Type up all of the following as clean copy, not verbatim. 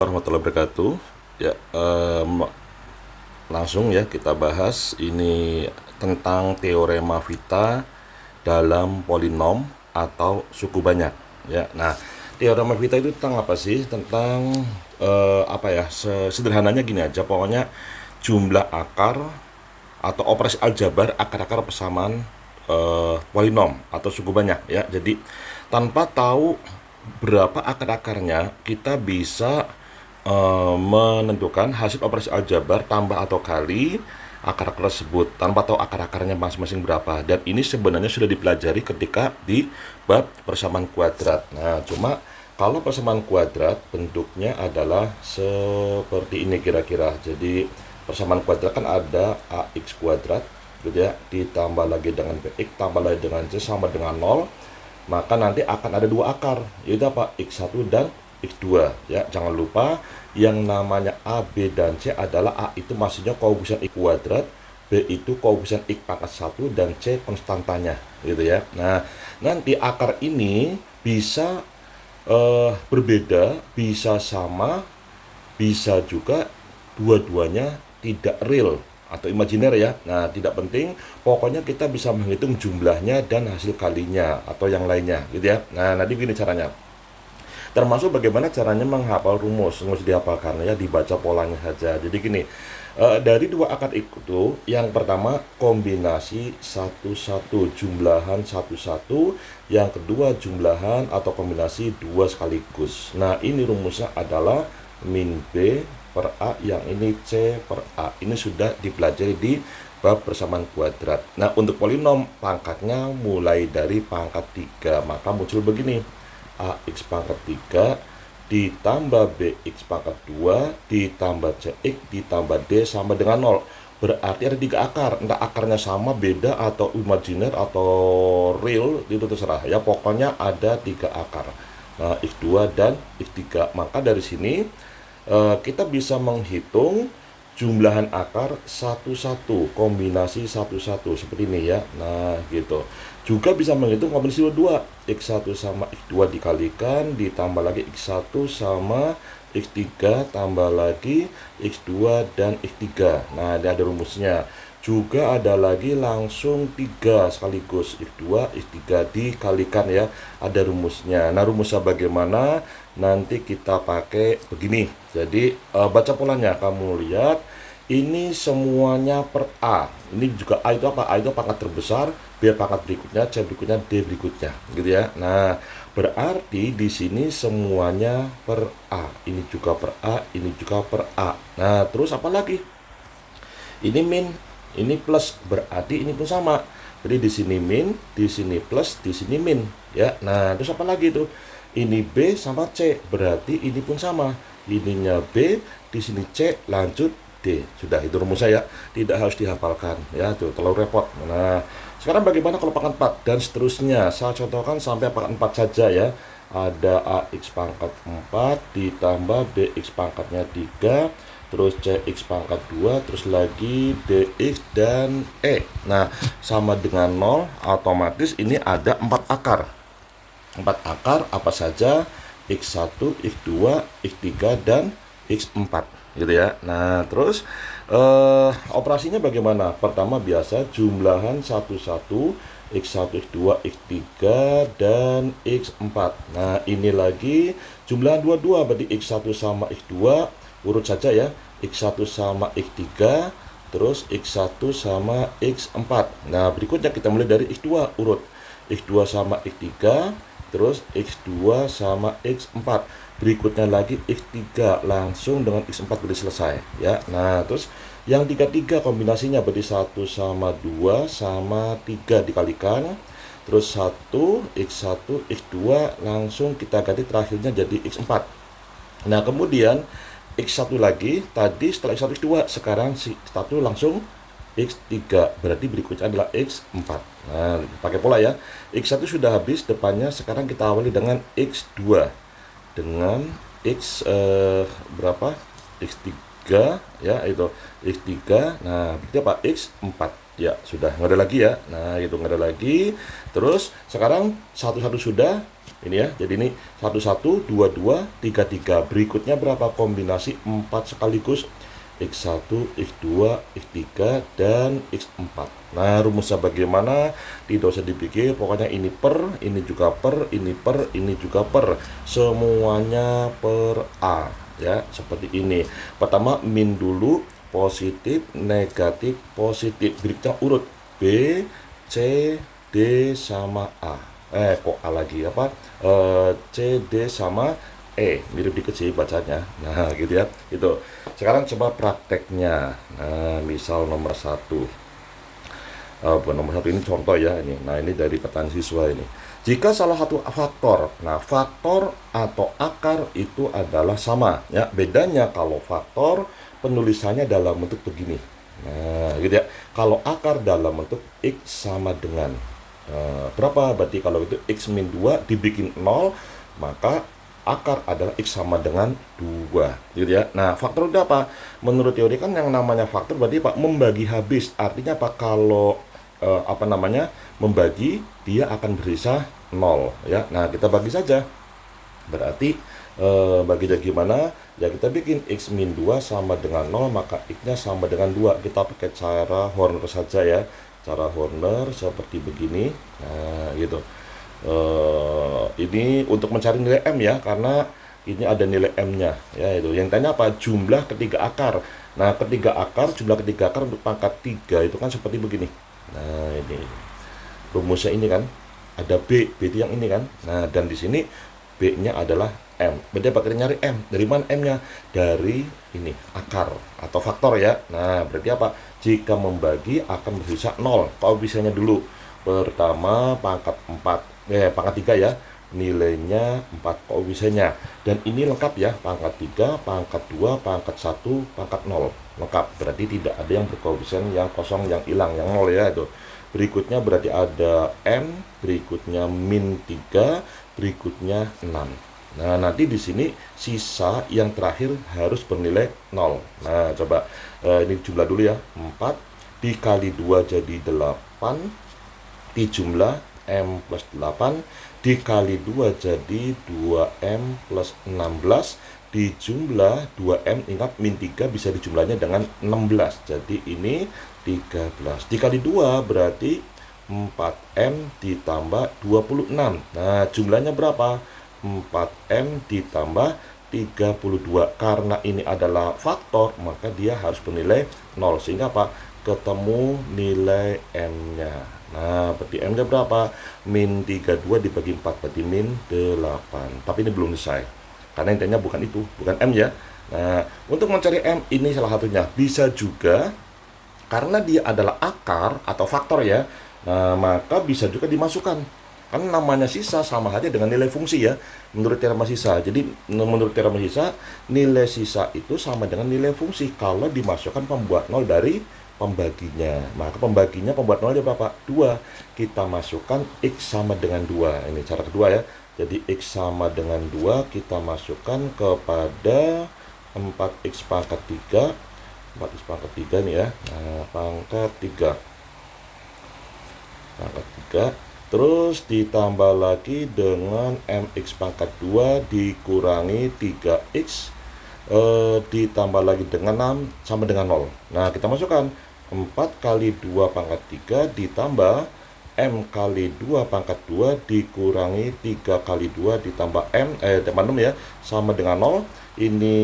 Warahmatullahi wabarakatuh. Ya, langsung ya kita bahas ini tentang teorema Vita dalam polinom atau suku banyak. Ya, nah teorema Vita itu tentang apa sih? Tentang apa ya? Sederhananya gini aja, pokoknya jumlah akar atau operasi aljabar akar-akar persamaan polinom atau suku banyak ya. Jadi tanpa tahu berapa akar-akarnya kita bisa menentukan hasil operasi aljabar tambah atau kali akar-akar tersebut tanpa tahu akar-akarnya masing-masing berapa. Dan ini sebenarnya sudah dipelajari ketika di bab persamaan kuadrat. Nah, cuma kalau persamaan kuadrat bentuknya adalah seperti ini kira-kira. Jadi persamaan kuadrat kan ada ax kuadrat gitu ya, ditambah lagi dengan bx tambah lagi dengan c sama dengan 0, maka nanti akan ada dua akar, yaitu apa? X1 dan X2 ya. Jangan lupa yang namanya A, B, dan C adalah A itu maksudnya koefisien X kuadrat, B itu koefisien X pangkat 1, dan C konstantanya gitu ya. Nah, nanti akar ini bisa berbeda, bisa sama, bisa juga dua-duanya tidak real atau imajiner ya. Nah, tidak penting, pokoknya kita bisa menghitung jumlahnya dan hasil kalinya atau yang lainnya gitu ya. Nah, nanti gini caranya. Termasuk bagaimana caranya menghafal rumus dihafalkan ya, dibaca polanya saja. Jadi gini, dari dua akar itu, yang pertama kombinasi satu-satu, jumlahan satu-satu, yang kedua jumlahan atau kombinasi dua sekaligus. Nah, ini rumusnya adalah min B per A, yang ini C per A. Ini sudah dipelajari di bab persamaan kuadrat. Nah, untuk polinom pangkatnya mulai dari pangkat 3, maka muncul begini: AX pangkat 3 ditambah BX pangkat 2 ditambah CX ditambah D sama dengan 0. Berarti ada 3 akar, entah akarnya sama, beda, atau imajiner, atau real, itu terserah ya. Pokoknya ada 3 akar. Nah, X2 dan X3. Maka dari sini kita bisa menghitung jumlahan akar satu-satu, kombinasi satu-satu seperti ini ya. Nah, gitu. Juga bisa menghitung kombinasi dua, X1 sama X2 dikalikan, ditambah lagi X1 sama X3, tambah lagi X2 dan X3. Nah, ada rumusnya. Juga ada lagi langsung 3 sekaligus, X2, X3 dikalikan ya. Ada rumusnya. Nah, rumusnya bagaimana? Nanti kita pakai begini. Jadi, baca polanya. Kamu lihat, ini semuanya per A. Ini juga A itu apa? A itu pangkat terbesar, B pangkat berikutnya, C berikutnya, D berikutnya, gitu ya. Nah, berarti di sini semuanya per A. Ini juga per A, ini juga per A. Nah, terus apa lagi? Ini min, ini plus, berarti ini pun sama. Jadi di sini min, di sini plus, di sini min, ya. Nah, terus apa lagi tuh? Ini B sama C, berarti ini pun sama. Ininya B, di sini C, lanjut D. Sudah, itu rumus saya. Tidak harus dihafalkan ya, tuh terlalu repot. Nah, sekarang bagaimana kalau pangkat 4 dan seterusnya? Saya contohkan sampai pangkat 4 saja ya. Ada AX pangkat 4 ditambah BX pangkatnya 3, terus CX pangkat 2, terus lagi DX dan E. Nah, sama dengan 0, otomatis ini ada 4 akar. 4 akar apa saja? X1, X2, X3, dan X4 gitu ya. Nah, terus operasinya bagaimana? Pertama biasa jumlahan satu-satu, X1, X2, X3, dan X4. Nah, ini lagi jumlahan dua-dua, berarti X1 sama X2 urut saja ya. X1 sama X3, terus X1 sama X4. Nah, berikutnya kita mulai dari X2 urut. X2 sama X3, terus X2 sama X4, berikutnya lagi X3 langsung dengan X4, berarti selesai ya. Nah, terus yang 3 kombinasinya berarti 1 sama 2 sama 3 dikalikan, terus 1 X1 X2 langsung kita ganti terakhirnya jadi X4. Nah, kemudian X1 lagi, tadi setelah X1 X2, sekarang X1 langsung X3, berarti berikutnya adalah X4. Nah, pakai pola ya. X1 sudah habis depannya, sekarang kita awali dengan X2 dengan X berapa? X3 ya, itu X3. Nah, berarti apa? X4 ya, sudah nggak ada lagi ya. Nah, itu nggak ada lagi. Terus sekarang satu-satu sudah, Ini ya, jadi ini 11, 22, 33. Berikutnya berapa kombinasi 4 sekaligus? X1, X2, X3, dan X4. Nah, rumusnya bagaimana? Tidak usah dipikir, pokoknya ini per, ini juga per, ini per, ini juga per. Semuanya per A, ya, seperti ini. Pertama, min dulu, positif, negatif, positif. Berikutnya urut B, C, D, sama A. Kok A lagi, apa? C, D, sama mirip dikit sih bacanya. Nah, gitu ya. Itu. Sekarang coba prakteknya. Nah, misal nomor satu. Bukan nomor satu, ini contoh ya ini. Nah, ini dari pertanyaan siswa ini. Jika salah satu faktor, nah faktor atau akar itu adalah sama. Ya, bedanya kalau faktor penulisannya dalam bentuk begini. Nah, gitu ya. Kalau akar dalam bentuk X sama dengan berapa? Berarti kalau itu X min 2 dibikin 0, maka akar adalah X sama dengan 2, gitu ya. Nah, faktor itu apa? Menurut teori kan yang namanya faktor berarti Pak membagi habis. Artinya Pak kalau membagi, dia akan bersisa 0, ya. Nah, kita bagi saja. Berarti baginya gimana? Ya kita bikin X min 2 sama dengan 0, maka X-nya sama dengan 2. Kita pakai cara Horner saja ya. Cara Horner seperti begini. Nah, gitu. Ini untuk mencari nilai M ya, karena ini ada nilai M-nya ya. Itu yang tanya apa? Jumlah ketiga akar. Nah, jumlah ketiga akar untuk pangkat 3 itu kan seperti begini. Nah, ini rumusnya ini kan ada B itu yang ini kan. Nah, dan di sini B-nya adalah M. Berarti apa? Kita nyari M. Dari mana M-nya? Dari ini, akar atau faktor ya. Nah, berarti apa? Jika membagi akan bersisa 0. Koefisiennya dulu. Pertama pangkat 3 ya. Nilainya 4 koefisiennya. Dan ini lengkap ya. Pangkat 3, pangkat 2, pangkat 1, pangkat 0. Lengkap. Berarti tidak ada yang berkoefisien yang kosong, yang hilang, yang 0 ya itu. Berikutnya berarti ada M, berikutnya min 3, berikutnya 6. Nah, nanti di sini sisa yang terakhir harus bernilai 0. Nah, coba ini jumlah dulu ya. 4 dikali 2 jadi 8, dijumlah M plus 8, dikali 2 jadi 2M plus 16, dijumlah 2M, ingat min 3 bisa dijumlahnya dengan 16. Jadi ini 13. Dikali 2 berarti 4M ditambah 26. Nah, jumlahnya berapa? 4M ditambah 32. Karena ini adalah faktor, maka dia harus bernilai 0. Sehingga apa? Ketemu nilai M-nya. Nah, berarti M-nya berapa? Min 32 dibagi 4, berarti min 8. Tapi ini belum selesai. Karena intinya bukan itu, bukan M ya. Nah, untuk mencari M, ini salah satunya. Bisa juga, karena dia adalah akar atau faktor ya, nah, maka bisa juga dimasukkan. Kan namanya sisa sama aja dengan nilai fungsi ya, menurut teorema sisa. Jadi menurut teorema sisa, nilai sisa itu sama dengan nilai fungsi kalau dimasukkan pembuat 0 dari pembaginya. Maka pembaginya pembuat 0 berapa? 2. Kita masukkan X sama dengan 2. Ini cara kedua ya. Jadi X sama dengan 2 kita masukkan kepada 4X pangkat 3. 4X pangkat 3 nih ya. Nah, pangkat 3. Pangkat 3. Terus ditambah lagi dengan MX pangkat 2 dikurangi 3X ditambah lagi dengan 6 sama dengan 0. Nah, kita masukkan 4 kali 2 pangkat 3 ditambah M kali 2 pangkat 2 dikurangi 3 kali 2 ditambah tambah 6 ya, sama dengan 0. Ini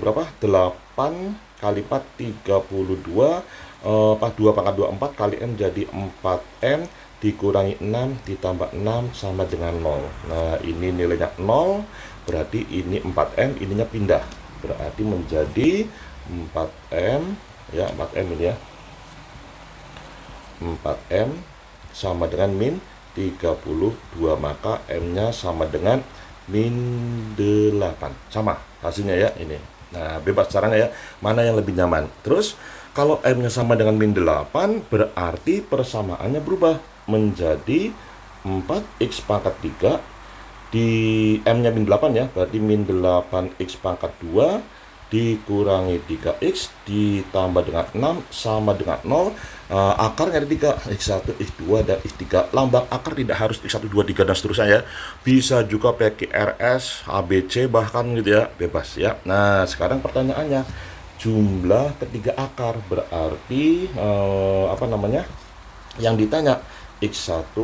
berapa? 8 kali 4 32. 2 pangkat 2 4 kali M jadi 4M dikurangi 6 ditambah 6 sama dengan 0. Nah, ini nilainya 0, berarti ini 4M, ininya pindah. Berarti menjadi 4M, ya 4M ini ya. 4M sama dengan min 32, maka M-nya sama dengan min 8. Sama hasilnya ya ini. Nah, bebas caranya ya, mana yang lebih nyaman. Terus, kalau M-nya sama dengan min 8, berarti persamaannya berubah menjadi 4X pangkat 3 di M-nya min 8 ya, berarti min 8X pangkat 2 dikurangi 3x ditambah dengan 6 sama dengan 0. Akarnya ada 3, x1, x2, dan x3. Lambang akar tidak harus x1, 2, 3, dan seterusnya ya. Bisa juga pakai RS, ABC bahkan gitu ya, bebas ya. Nah, sekarang pertanyaannya, jumlah ketiga akar berarti yang ditanya x1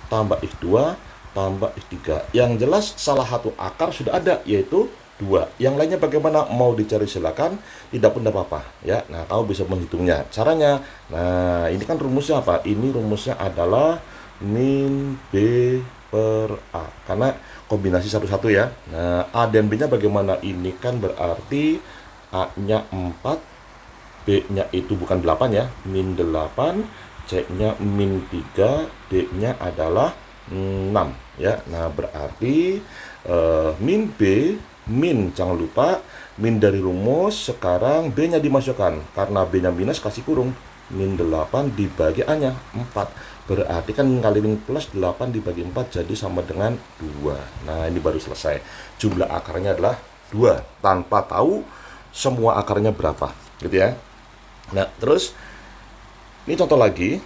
tambah x2 tambah x3. Yang jelas salah satu akar sudah ada, yaitu 2. Yang lainnya bagaimana? Mau dicari silakan, tidak pun tidak apa-apa ya. Nah, kamu bisa menghitungnya. Caranya, nah ini kan rumusnya apa? Ini rumusnya adalah min B per A, karena kombinasi satu-satu ya. Nah, A dan B-nya bagaimana? Ini kan berarti A-nya 4, B-nya itu bukan 8 ya, min 8, C-nya min 3, D-nya adalah 6 ya. Nah, berarti min B, min jangan lupa min dari rumus, sekarang B-nya dimasukkan, karena B-nya minus kasih kurung, min 8 dibagi A-nya 4, berarti kan kali min plus 8 dibagi 4 jadi sama dengan 2. Nah, ini baru selesai. Jumlah akarnya adalah 2 tanpa tahu semua akarnya berapa gitu ya. Nah, terus ini contoh lagi.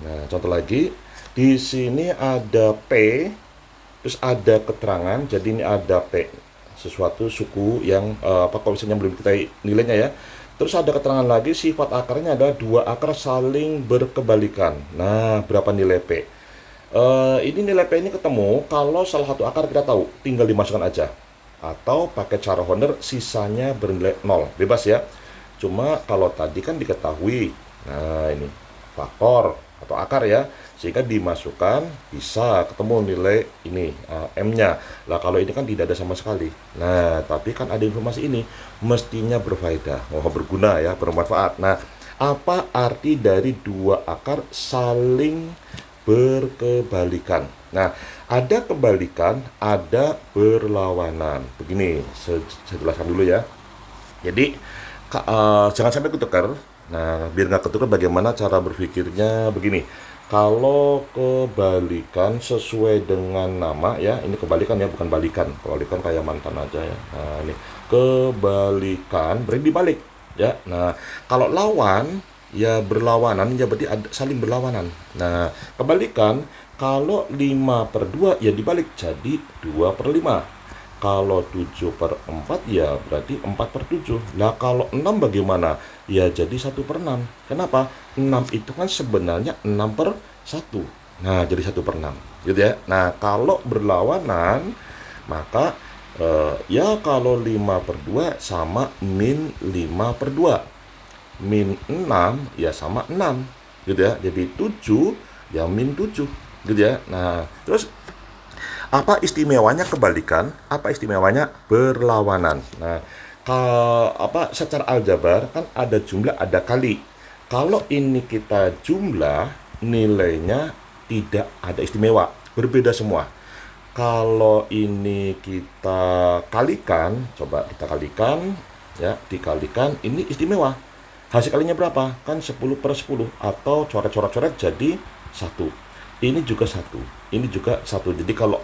Nah, contoh lagi, di sini ada P, terus ada keterangan, jadi ini ada P, sesuatu suku yang koefisiennya belum kita nilainya ya. Terus ada keterangan lagi, sifat akarnya ada dua akar saling berkebalikan. Nah, berapa nilai P? Ini nilai P ini ketemu kalau salah satu akar kita tahu, tinggal dimasukkan aja. Atau pakai cara Horner, sisanya bernilai 0, bebas ya. Cuma kalau tadi kan diketahui, nah ini faktor atau akar ya, sehingga dimasukkan bisa ketemu nilai ini M-nya. Lah kalau ini kan tidak ada sama sekali. Nah, tapi kan ada informasi ini, mestinya berfaedah, berguna ya, bermanfaat. Nah, apa arti dari dua akar saling berkebalikan? Nah, ada kebalikan, ada berlawanan. Begini, saya jelaskan dulu ya. Jadi, jangan sampai ketukar. Nah, biar nggak ketukar, bagaimana cara berpikirnya begini. Kalau kebalikan sesuai dengan nama ya, ini kebalikan ya, bukan balikan. Kebalikan kayak mantan aja ya. Nah, ini kebalikan berarti dibalik ya. Nah, kalau lawan ya berlawanan, ya berarti ada, saling berlawanan. Nah, kebalikan, kalau 5/2 ya dibalik jadi 2/5. Kalau 7/4 ya berarti 4/7. Nah, kalau 6 bagaimana? Ya jadi 1/6. Kenapa? 6 itu kan sebenarnya 6/1. Nah, jadi 1/6 gitu ya. Nah, kalau berlawanan, maka ya kalau 5/2 sama min 5/2. Min 6 ya sama 6 gitu ya. Jadi 7 ya min 7 gitu ya. Nah, terus apa istimewanya kebalikan? Apa istimewanya berlawanan? Nah, secara aljabar kan ada jumlah, ada kali. Kalau ini kita jumlah, nilainya tidak ada istimewa, berbeda semua. Kalau ini kita kalikan, coba kita kalikan ya, dikalikan, ini istimewa. Hasil kalinya berapa? Kan 10/10, atau coret-coret jadi 1. Ini juga 1, ini juga 1. Jadi kalau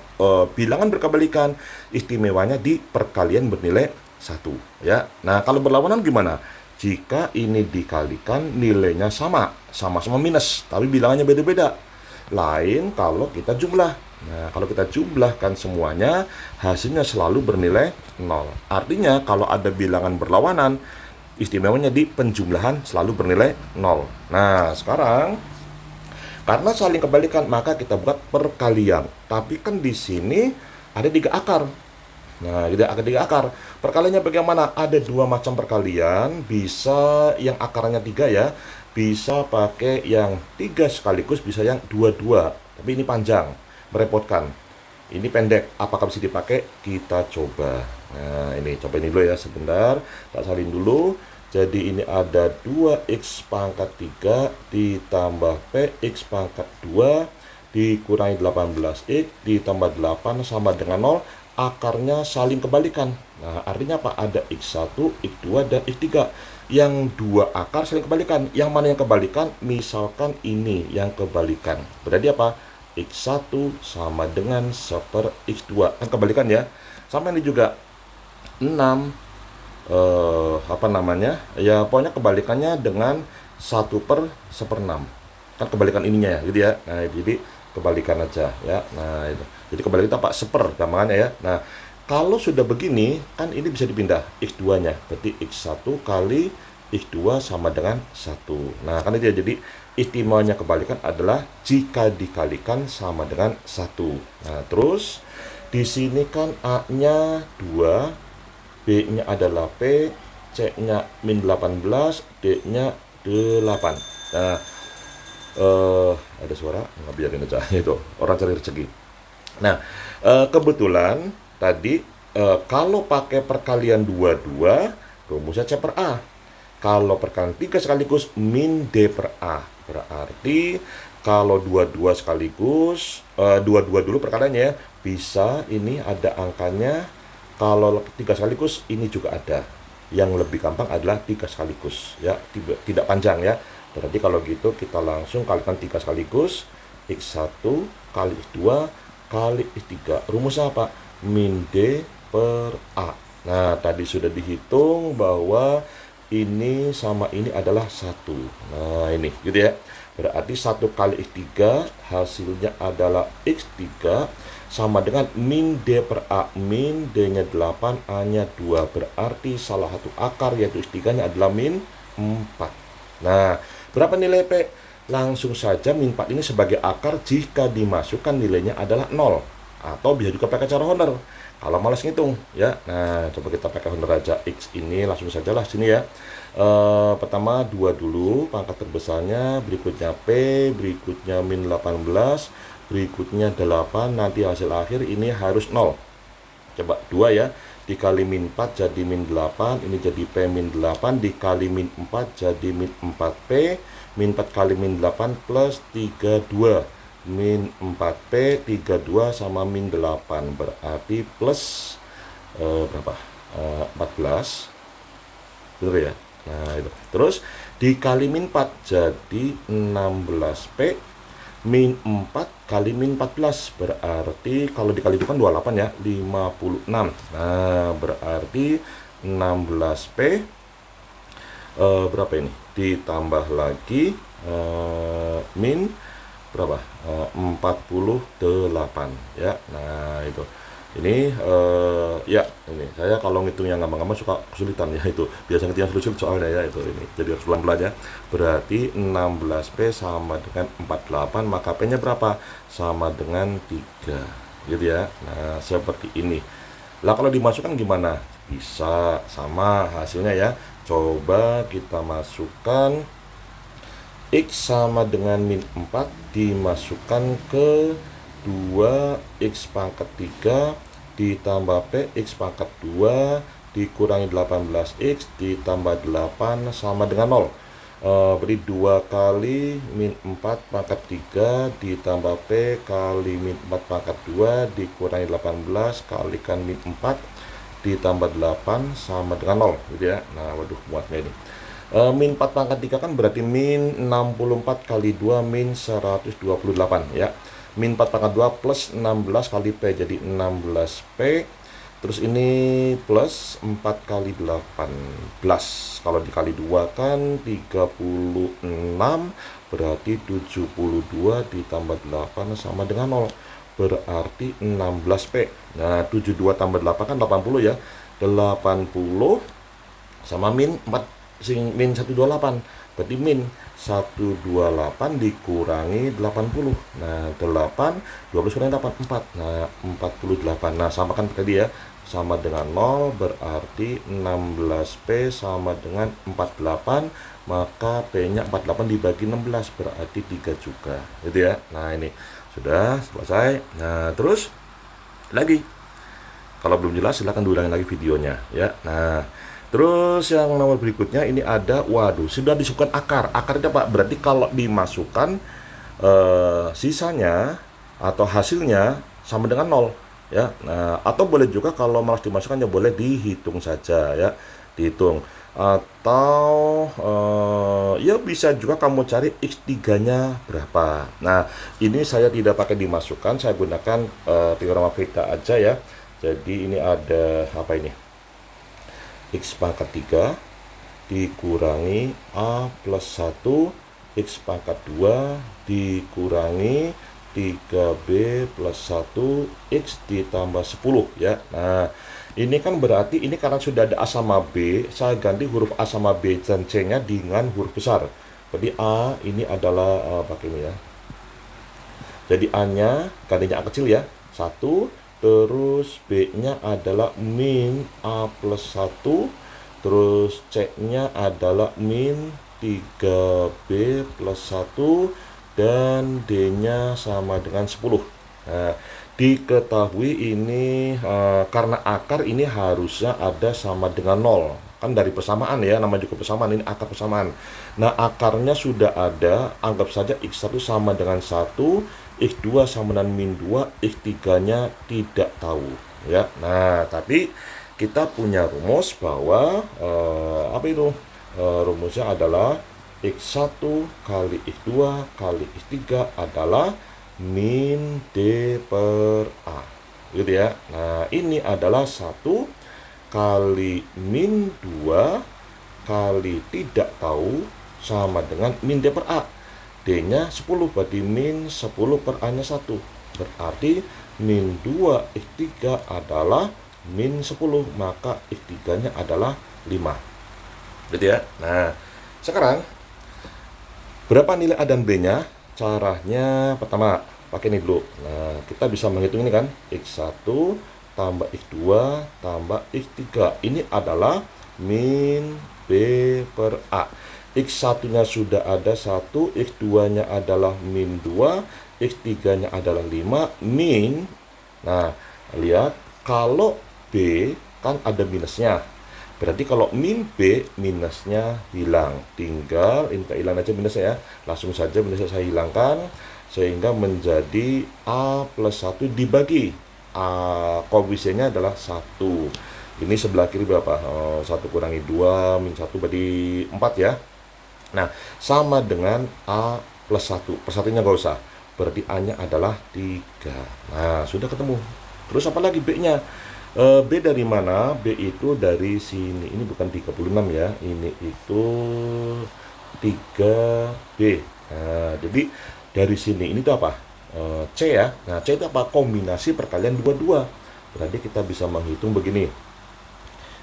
bilangan berkebalikan, istimewanya di perkalian bernilai 1 ya. Nah, kalau berlawanan gimana? Jika ini dikalikan nilainya sama-sama minus, tapi bilangannya beda-beda. Lain kalau kita jumlah. Nah, kalau kita jumlahkan semuanya, hasilnya selalu bernilai 0. Artinya kalau ada bilangan berlawanan, istimewanya di penjumlahan selalu bernilai 0. Nah, sekarang karena saling kebalikan, maka kita buat perkalian. Tapi kan di sini ada 3 akar. Nah, ada 3 akar. Perkaliannya bagaimana? Ada 2 macam perkalian. Bisa yang akarnya 3 ya. Bisa pakai yang 3 sekaligus, bisa yang 2-2. Tapi ini panjang, merepotkan. Ini pendek. Apakah bisa dipakai? Kita coba. Nah, ini coba ini dulu ya, sebentar. Tak salin dulu. Jadi ini ada 2x pangkat 3 ditambah px pangkat 2 dikurangi 18x ditambah 8 sama dengan 0. Akarnya saling kebalikan. Nah, artinya apa? Ada x1, x2, dan x3. Yang 2 akar saling kebalikan. Yang mana yang kebalikan? Misalkan ini yang kebalikan. Berarti apa? x1 sama dengan 1/x2. Kan kebalikan ya. Sama ini juga 6 apa namanya, ya pokoknya kebalikannya dengan 1/1/6, kan kebalikan ininya ya gitu ya. Nah jadi kebalikan aja ya. Nah itu jadi kebalikan kita pak seper gampangannya ya. Nah kalau sudah begini kan ini bisa dipindah x2 nya, berarti x1 kali x2 sama dengan 1. Nah kan itu ya, jadi istimewanya kebalikan adalah jika dikalikan sama dengan 1. Nah terus di sini kan A-nya 2, B-nya adalah P, C-nya min 18, D-nya 8. Nah, ada suara, nggak biarin aja, itu orang cari rezeki. Nah, kebetulan tadi kalau pakai perkalian 22, rumusnya C per A. Kalau perkalian 3 sekaligus min D per A. Berarti kalau 22 sekaligus, 22 dulu perkaliannya ya, bisa ini ada angkanya. Kalau 3 sekaligus ini juga ada. Yang lebih gampang adalah 3 sekaligus ya, tidak panjang ya. Berarti kalau gitu kita langsung kalikan 3 sekaligus, x1 kali x2 kali x3. Rumusnya apa? Min D per A. Nah, tadi sudah dihitung bahwa ini sama ini adalah 1. Nah, ini gitu ya. Berarti 1 kali x3 hasilnya adalah x3 sama dengan min D per A. Min D-nya 8, A-nya 2. Berarti salah satu akar yaitu x3-nya adalah min 4. Nah, berapa nilai P? Langsung saja min 4 ini sebagai akar jika dimasukkan nilainya adalah 0. Atau bisa juga pakai cara honor kalau malas ngitung ya. Nah, coba kita pakai honor aja. X ini langsung saja lah sini ya. Pertama 2 dulu pangkat terbesarnya, berikutnya P, berikutnya min 18, berikutnya 8, nanti hasil akhir ini harus 0. Coba 2 ya, dikali min 4 jadi min 8, ini jadi P min 8, dikali min 4 jadi min 4P, min 4 kali min 8 plus 32, min 4P, 32 sama min 8, berarti plus berapa? 14, bener ya? Nah itu, terus dikali min 4 jadi 16P, min 4 kali min 14, berarti kalau dikali itu kan 28 ya, 56. Nah berarti 16P berapa ini, ditambah lagi min berapa, 48 ya. Nah itu ini ya, ini saya kalau ngitungnya gampang-gampang suka kesulitan ya, itu biasa ngitung yang sulit soalnya ya, itu ini jadi harus pelan-pelan ya. Berarti 16P sama dengan 48, maka P nya berapa? Sama dengan 3 gitu ya. Nah seperti ini lah. Kalau dimasukkan gimana? Bisa sama hasilnya ya. Coba kita masukkan X sama dengan min 4 dimasukkan ke 2x pangkat 3 ditambah P x pangkat 2 dikurangi 18x ditambah 8 sama dengan 0. Beri 2 kali min 4 pangkat 3 ditambah P kali min 4 pangkat 2 dikurangi 18 kalikan min 4 ditambah 8 sama dengan 0 gitu ya. Nah waduh muatnya ini. Min 4 pangkat 3 kan berarti min 64 kali 2 min 128 ya. Min 4 pangkat 2 plus 16 kali P jadi 16P. Terus ini plus 4 kali 18. Kalau dikali 2 kan 36, berarti 72 ditambah 8 sama dengan 0. Berarti 16P. Nah 72 tambah 8 kan 80 ya. 80 sama min 4 min 128, berarti min 128 dikurangi 80. Nah 8 12 kurangi 8 4. Nah 48. Nah sama kan tadi ya, sama dengan 0, berarti 16P sama dengan 48, maka P nya 48 dibagi 16 berarti 3 juga gitu ya. Nah ini sudah selesai. Nah terus lagi, kalau belum jelas silahkan diulangi lagi videonya ya. Nah terus yang nomor berikutnya ini ada, waduh sudah disebutkan akar. Akarnya Pak, berarti kalau dimasukkan sisanya atau hasilnya sama dengan 0 ya. Nah atau boleh juga kalau malas dimasukkan ya boleh dihitung saja ya, dihitung. Atau ya bisa juga kamu cari x3 nya berapa. Nah ini saya tidak pakai dimasukkan, saya gunakan teorema Veta aja ya. Jadi ini ada apa ini, X pangkat 3 dikurangi A plus 1 X pangkat 2 dikurangi 3B plus 1 X ditambah 10 ya. Nah, ini kan berarti ini karena sudah ada A sama B, saya ganti huruf A sama B dan C-nya dengan huruf besar. Jadi A ini adalah pakai ini ya. Jadi A-nya gantinya A kecil ya, 1, terus B-nya adalah min A plus 1, terus C-nya adalah min 3B plus 1, dan D-nya sama dengan 10. Nah, diketahui ini karena akar ini harusnya ada sama dengan 0. Kan dari persamaan ya, nama juga persamaan, ini akar persamaan. Nah, akarnya sudah ada, anggap saja X1 sama dengan 1, X2 sama dengan min 2, X3-nya tidak tahu ya. Nah, tapi kita punya rumus bahwa apa itu? Rumusnya adalah X1 kali X2 kali X3 adalah min D per A gitu ya. Nah, ini adalah 1 kali min 2 kali tidak tahu sama dengan min D per A. D-nya 10, berarti min 10 per A-nya 1. Berarti min 2 X3 adalah min 10, maka X3-nya adalah 5. Gitu ya. Nah, sekarang berapa nilai A dan B-nya? Caranya pertama, pakai ini dulu. Nah, kita bisa menghitung ini kan. X1 tambah X2 tambah X3. Ini adalah min B per A. X1-nya sudah ada 1, X2-nya adalah min 2, X3-nya adalah 5, min. Nah, lihat, kalau B kan ada minusnya. Berarti kalau min B, minusnya hilang. Tinggal, ini kita hilang aja minusnya ya. Langsung saja minusnya saya hilangkan, sehingga menjadi A plus 1 dibagi. Koefisiennya adalah 1. Ini sebelah kiri berapa? 1 kurangi 2, min 1 berarti 4 ya. Nah, sama dengan A plus 1. Persatunya nggak usah. Berarti A-nya adalah 3. Nah, sudah ketemu. Terus apa lagi B-nya? B dari mana? B itu dari sini. Ini bukan 36 ya. Ini itu 3B. Nah, jadi dari sini ini tuh apa? C ya. Nah, C itu apa? Kombinasi perkalian dua-dua. Berarti kita bisa menghitung begini.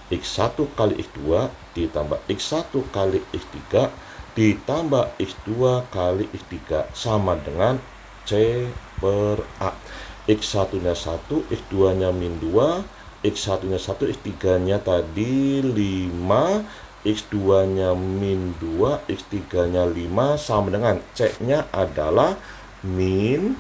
X1 kali X2 ditambah X1 kali X3 ditambah X2 kali X3 sama dengan C per A. X1-nya 1, X2-nya min 2, X1-nya 1, X3-nya tadi 5, X2-nya min 2, X3-nya 5 sama dengan C-nya adalah min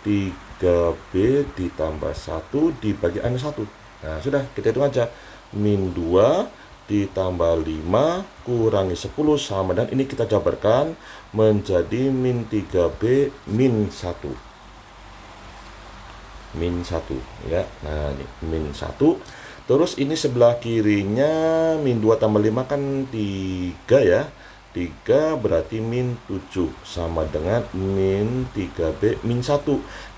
3B ditambah 1 dibagi A-nya 1. Nah, sudah, kita hitung aja. Min 2 ditambah 5 kurangi 10 sama dan ini kita jabarkan menjadi min 3B min 1. Min 1 ya. Nah, ini min 1. Terus ini sebelah kirinya min 2 tambah 5 kan 3 ya. 3 berarti min 7 sama dengan min 3B min 1.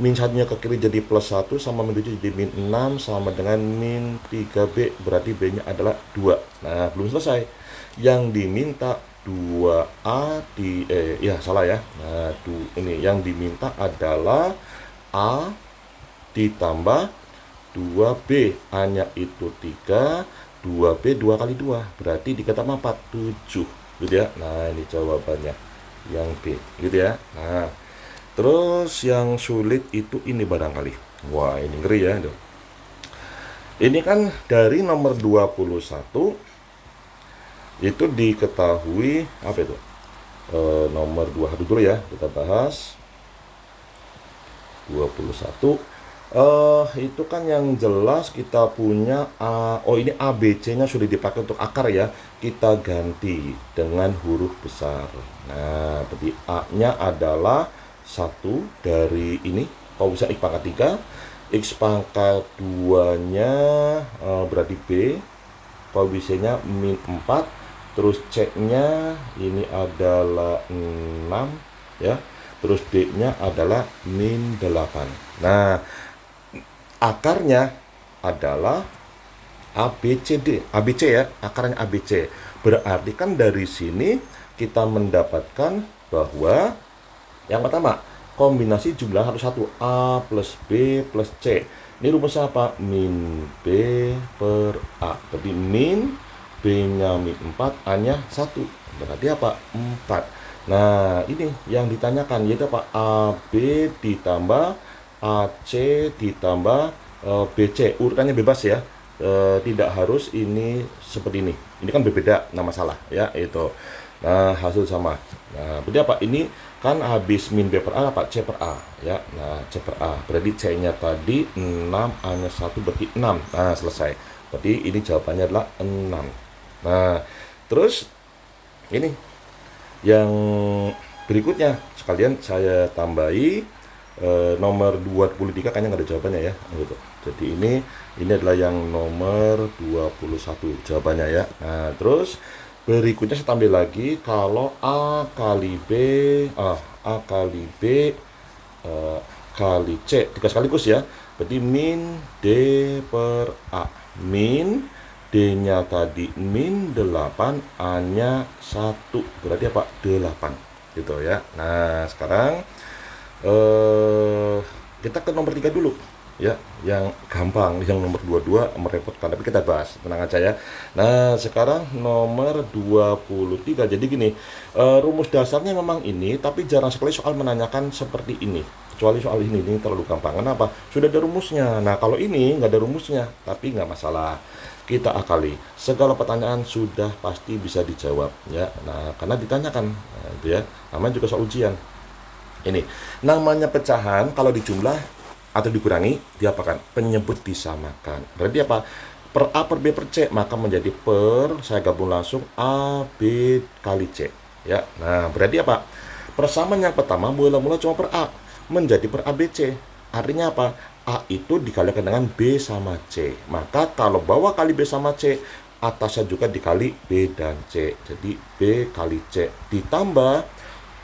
Min 1-nya ke kiri jadi plus 1 sama min 7 jadi min 6 sama dengan min 3B, berarti B-nya adalah 2. Nah, belum selesai. Yang diminta 2A ya salah ya. Nah, ini yang diminta adalah A ditambah 2B. A-nya itu 3, 2B 2 kali 2 berarti dikata 4, 7 gitu ya. Nah, ini jawabannya yang B gitu ya. Nah, terus yang sulit itu ini barangkali. Wah, ini ngeri ya. Ini kan dari nomor 21 itu diketahui apa itu? Nomor 21 dulu ya, kita bahas 21. Itu kan yang jelas kita punya ini ABC-nya sudah dipakai untuk akar ya. Kita ganti dengan huruf besar. Nah, berarti A-nya adalah 1 dari ini, kalau bisa X pangkat 3, X pangkat 2-nya berarti B, koefisiennya min 4, terus C-nya ini adalah 6 ya. Terus D-nya adalah min 8. Nah, akarnya adalah ABC ya, akarnya ABC. Berarti kan dari sini kita mendapatkan bahwa yang pertama, kombinasi jumlah harus satu, A plus B plus C. Ini rumusnya apa? Min B per A. Jadi min B-nya min 4, A-nya 1. Berarti apa? 4. Nah, ini yang ditanyakan, yaitu apa? AB ditambah AC ditambah BC. Urutannya bebas ya. Tidak harus ini seperti ini. Ini kan berbeda, nah masalah ya, itu. Nah, hasil sama. Nah, berarti apa? Ini kan habis min B per A, apa? C per A ya. Nah, C per A. Berarti C-nya tadi 6, A-nya 1, berarti 6. Nah, selesai. Berarti ini jawabannya adalah 6. Nah, terus ini yang berikutnya sekalian saya tambahi nomor 23, kayaknya nggak ada jawabannya ya gitu. Jadi ini adalah yang nomor 21 jawabannya ya. Nah, terus berikutnya saya tambah lagi kalau A kali B eh, kali C 3 sekaligus ya. Berarti min D per A. Min D-nya tadi min 8, A-nya 1. Berarti apa? 8 gitu ya. Nah, sekarang kita ke nomor 3 dulu ya, yang gampang. Yang nomor 22 merepotkan, tapi kita bahas, tenang aja ya. Nah, sekarang nomor 23. Jadi gini, rumus dasarnya memang ini, tapi jarang sekali soal menanyakan seperti ini, kecuali soal ini terlalu gampang. Kenapa? Sudah ada rumusnya. Nah, kalau ini nggak ada rumusnya, tapi nggak masalah, kita akali. Segala pertanyaan sudah pasti bisa dijawab ya. Nah, karena ditanyakan, nah, itu ya, namanya juga soal ujian. Ini namanya pecahan, kalau dijumlah atau dikurangi diapakan? Penyebut disamakan. Berarti apa? Per A per B per C, maka menjadi per, saya gabung langsung A B kali C ya. Nah, berarti apa? Persamaan yang pertama mula-mula cuma per A, menjadi per A B C. Artinya apa? A itu dikalikan dengan B sama C. Maka kalau bawah kali B sama C, atasnya juga dikali B dan C. Jadi B kali C ditambah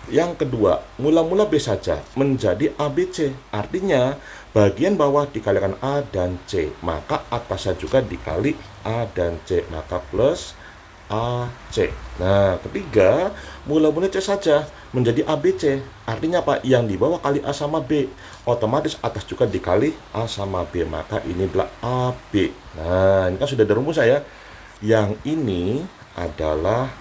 yang kedua, mula-mula B saja menjadi ABC. Artinya bagian bawah dikalikan A dan C, maka atasnya juga dikali A dan C, maka plus AC. Nah, ketiga, mula-mula C saja menjadi ABC. Artinya apa? Yang di bawah kali A sama B, otomatis atas juga dikali A sama B, maka ini adalah AB. Nah, ini kan sudah ada rumus saya. Yang ini adalah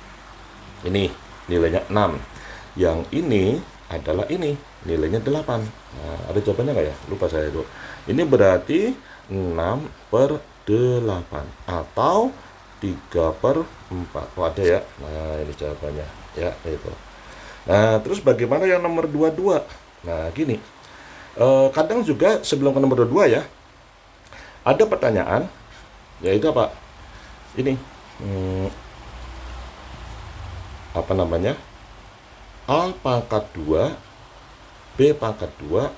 ini nilainya 6. Yang ini adalah ini nilainya 8. Nah, ada jawabannya nggak ya? Lupa saya itu. Ini berarti 6 per 8 atau 3 per 4. Oh, ada ya. Nah, ini jawabannya ya, itu. Nah, terus bagaimana yang nomor 22? Nah, gini. Kadang juga sebelum ke nomor 22 ya, ada pertanyaan, yaitu apa? Ini apa namanya? A pangkat 2, B pangkat 2,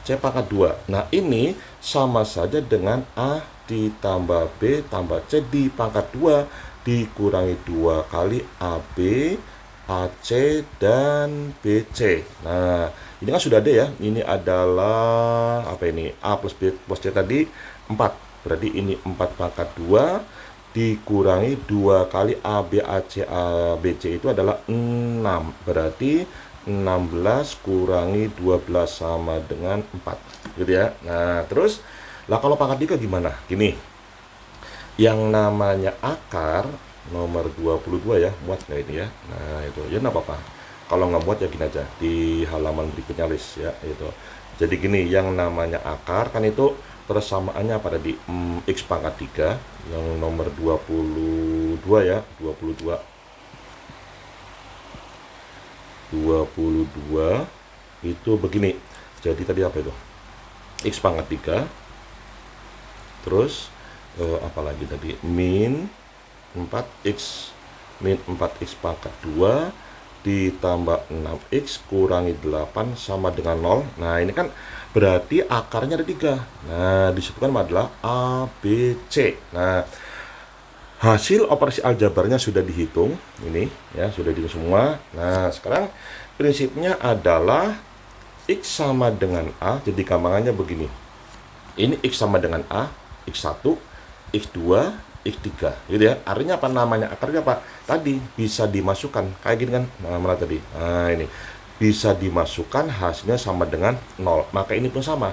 C pangkat 2. Nah, ini sama saja dengan A ditambah B tambah C di pangkat 2 dikurangi 2 kali AB, AC, dan BC. Nah, ini kan sudah ada ya. Ini adalah apa ini? A plus B plus C tadi 4. Berarti ini 4 pangkat 2 dikurangi 2 kali AB, AC, ABC itu adalah 6. Berarti 16 kurangi 12 sama dengan 4. Gitu ya. Nah, terus lah kalau pangkat 3 gimana? Gini. Yang namanya akar nomor 22 ya, muat nggak ini ya? Nah, itu ya nggak apa-apa. Kalau nggak muat ya gini aja, di halaman berikutnya list ya, itu. Jadi gini, yang namanya akar kan itu persamaannya pada di X pangkat 3, yang nomor 22 ya, 22 itu begini. Jadi tadi apa itu? X pangkat 3, terus apalagi tadi? Min 4X pangkat 2 ditambah 6X kurangi 8 sama dengan 0. Nah, ini kan berarti akarnya ada 3. Nah, disebutkan adalah A, B, C. Nah, hasil operasi aljabarnya sudah dihitung. Ini ya, sudah dihitung semua. Nah, sekarang prinsipnya adalah X sama dengan A. Jadi gampangannya begini. Ini X sama dengan A, X1, X2, X3 gitu ya. Artinya apa namanya? Akarnya apa? Tadi bisa dimasukkan kayak gini kan. Nah, mana tadi? Nah, ini bisa dimasukkan hasilnya sama dengan 0. Maka ini pun sama.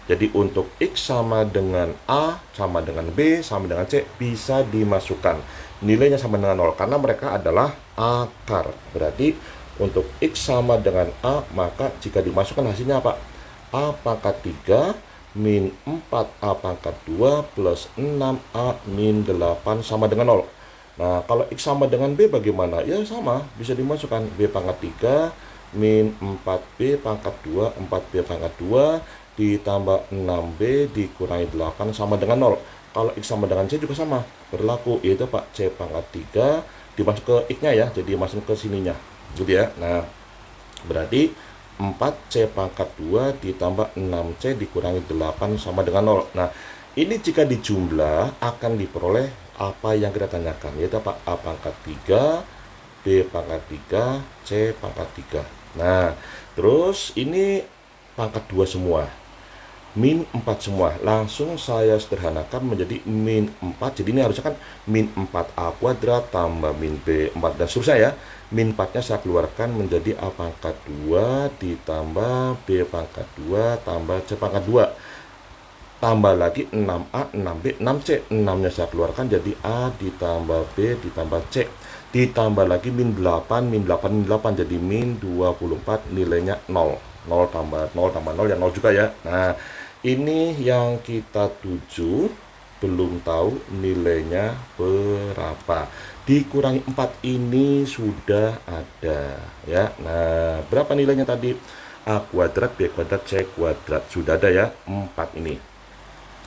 Jadi untuk X sama dengan A, sama dengan B, sama dengan C bisa dimasukkan. Nilainya sama dengan 0 karena mereka adalah akar. Berarti untuk X sama dengan A, maka jika dimasukkan hasilnya apa? A pangkat 3 min 4A pangkat 2 plus 6A min 8 sama dengan 0. Nah, kalau X sama dengan B bagaimana? Ya sama, bisa dimasukkan. B pangkat 3 min 4B pangkat 2, 4B pangkat 2 ditambah 6B dikurangi 8 sama dengan 0. Kalau X sama dengan C juga sama, berlaku, yaitu Pak C pangkat 3 dimasuk ke X-nya ya, jadi masuk ke sininya gitu ya. Nah, berarti 4C pangkat 2 ditambah 6C dikurangi 8 sama dengan 0. Nah, ini jika dijumlah akan diperoleh apa yang kita tanyakan, yaitu apa? A pangkat 3, B pangkat 3, C pangkat 3. Nah, terus ini pangkat 2 semua, min 4 semua. Langsung saya sederhanakan menjadi min 4. Jadi ini harusnya kan min 4A kuadrat tambah min B 4 dan seterusnya ya. Min 4-nya saya keluarkan menjadi A pangkat 2 ditambah B pangkat 2 tambah C pangkat 2. Tambah lagi 6A, 6B, 6C. 6-nya saya keluarkan jadi A ditambah B ditambah C. Ditambah lagi min 8, min 8, min 8 jadi min 24, nilainya 0. 0 tambah 0 tambah 0 ya 0 juga ya. Nah, ini yang kita tuju, belum tahu nilainya berapa. Dikurangi 4 ini sudah ada ya. Nah, berapa nilainya tadi? A kuadrat, B kuadrat, C kuadrat. Sudah ada ya, 4 ini.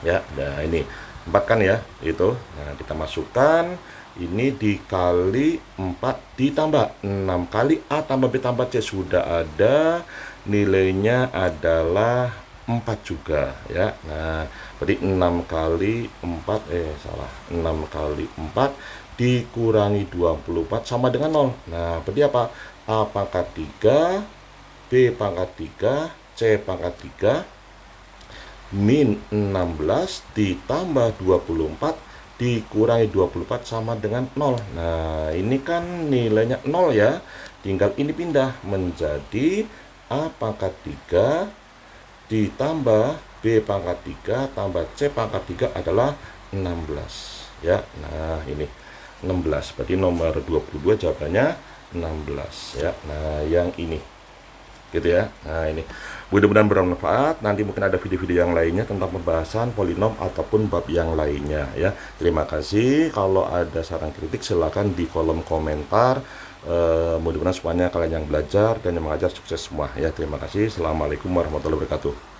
Ya, nah ini 4 kan ya, itu. Nah, kita masukkan ini dikali 4 ditambah 6 kali A tambah B tambah C sudah ada. Nilainya adalah 4 juga ya. Nah, berarti 6 kali 4 6 kali 4 dikurangi 24 sama dengan 0. Nah, berarti apa? A pangkat 3, B pangkat 3, C pangkat 3 min 16 ditambah 24 dikurangi 24 sama dengan 0. Nah, ini kan nilainya 0 ya. Tinggal ini pindah menjadi A pangkat 3 ditambah B pangkat 3 tambah C pangkat 3 adalah 16 ya. Nah, ini 16. Berarti nomor 22 jawabannya 16 ya. Nah, yang ini gitu ya. Nah, ini mudah-mudahan bermanfaat. Nanti mungkin ada video-video yang lainnya tentang pembahasan polinom ataupun bab yang lainnya ya. Terima kasih. Kalau ada saran kritik silakan di kolom komentar. Mudah-mudahan semuanya kalian yang belajar dan yang mengajar sukses semua ya. Terima kasih. Assalamualaikum warahmatullahi wabarakatuh.